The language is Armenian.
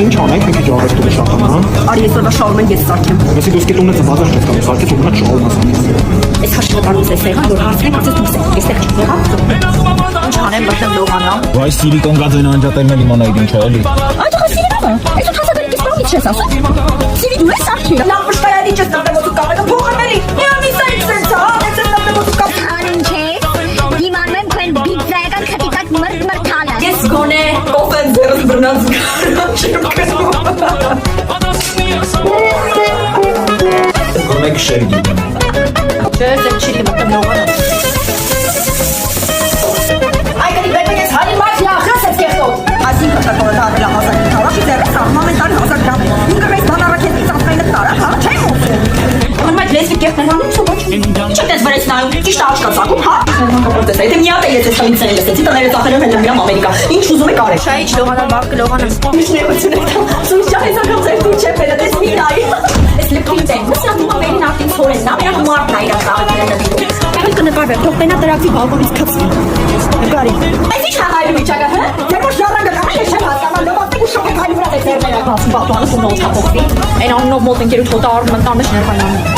Ինչ անենք, մի քիչ արվեստը շատան, հա։ Արի այսօրվա շաուրման ես սարքեմ։ Если դու սկիթ ունեցա բազար չես կարող, սարքես ու գնաց շաուրմա սարքես։ Այս հաշվը կարող ես եղան, որ հարցնենք ասես դուս եք, ես եք չեղավ։ Ինչ անեմ, բացեմ լողանա։ Վայ սիրիկոն գազեն անջատելն էլ իմանայիդ ինչ է, էլի։ Այդ խա սիրիկը։ Այսօր հասակալի կիսպրոմից չես ասում։ Սիրի դու ես սարքի։ Լավ պշտարանի չես նավտեղոտու կապը, փողը մելի։ Միամի սայք սենց, հա, ես ես նավտեղոտու կապը։ Անեն չէ, դիմանմեն քեն բիզայական քտիկակ մրթալա։ Ես գոնե կոֆեն ձերս բրնած գարան Մեկ շերգի։ Չէ, ձեր չի մտնում լողանա։ Այ կնի բեկը ես հալի մաչիա, խաս ես կեղտոտ։ Այսինքն տակորը դարել ահազարի թավախի ձերս սաղմամենտար 1000 գրամ։ Ինքը մեզ բանարակետի ծանցայնը տարա, հա, չեմ ոսել։ Համ այդ լեսվի կեղտներ հանում չո ոչ։ Ինչ եք ես վրեց նայում, ճիշտ աշկացակում, հա։ Կապոտես, եթե միատ է ես ես խմից են լսեցի, տները ծախերում են նմիրամ Ամերիկա։ Ինչ ուզում եք արեք։ Շայիչ լողանա, բավ կլողանա։ Ինչ նեղություն եք տամ, սույս ճահեսական ձեր դու չեմ բելը, տես մի նայի։ Ես լպքից են, մուսյա դու ամերին արտին սորեն, նա միա մարդն այր ասաղը Այդ կնկարվե, թող տենա տրակվի բալկոնից կծվի։ Նկարի։ Այս ինչ հայրու միջակա, հա։ Դե որ շարանգը կամի ես չեմ հասկանալ, լովատիկ ու շոկ եք հայրու վրա դե ձերներ ակասում բալկոնը սունոց հապոխվի։ Են անունով մոտ ընկերուց հոտա արվում ընտանեշ ներվայնանում։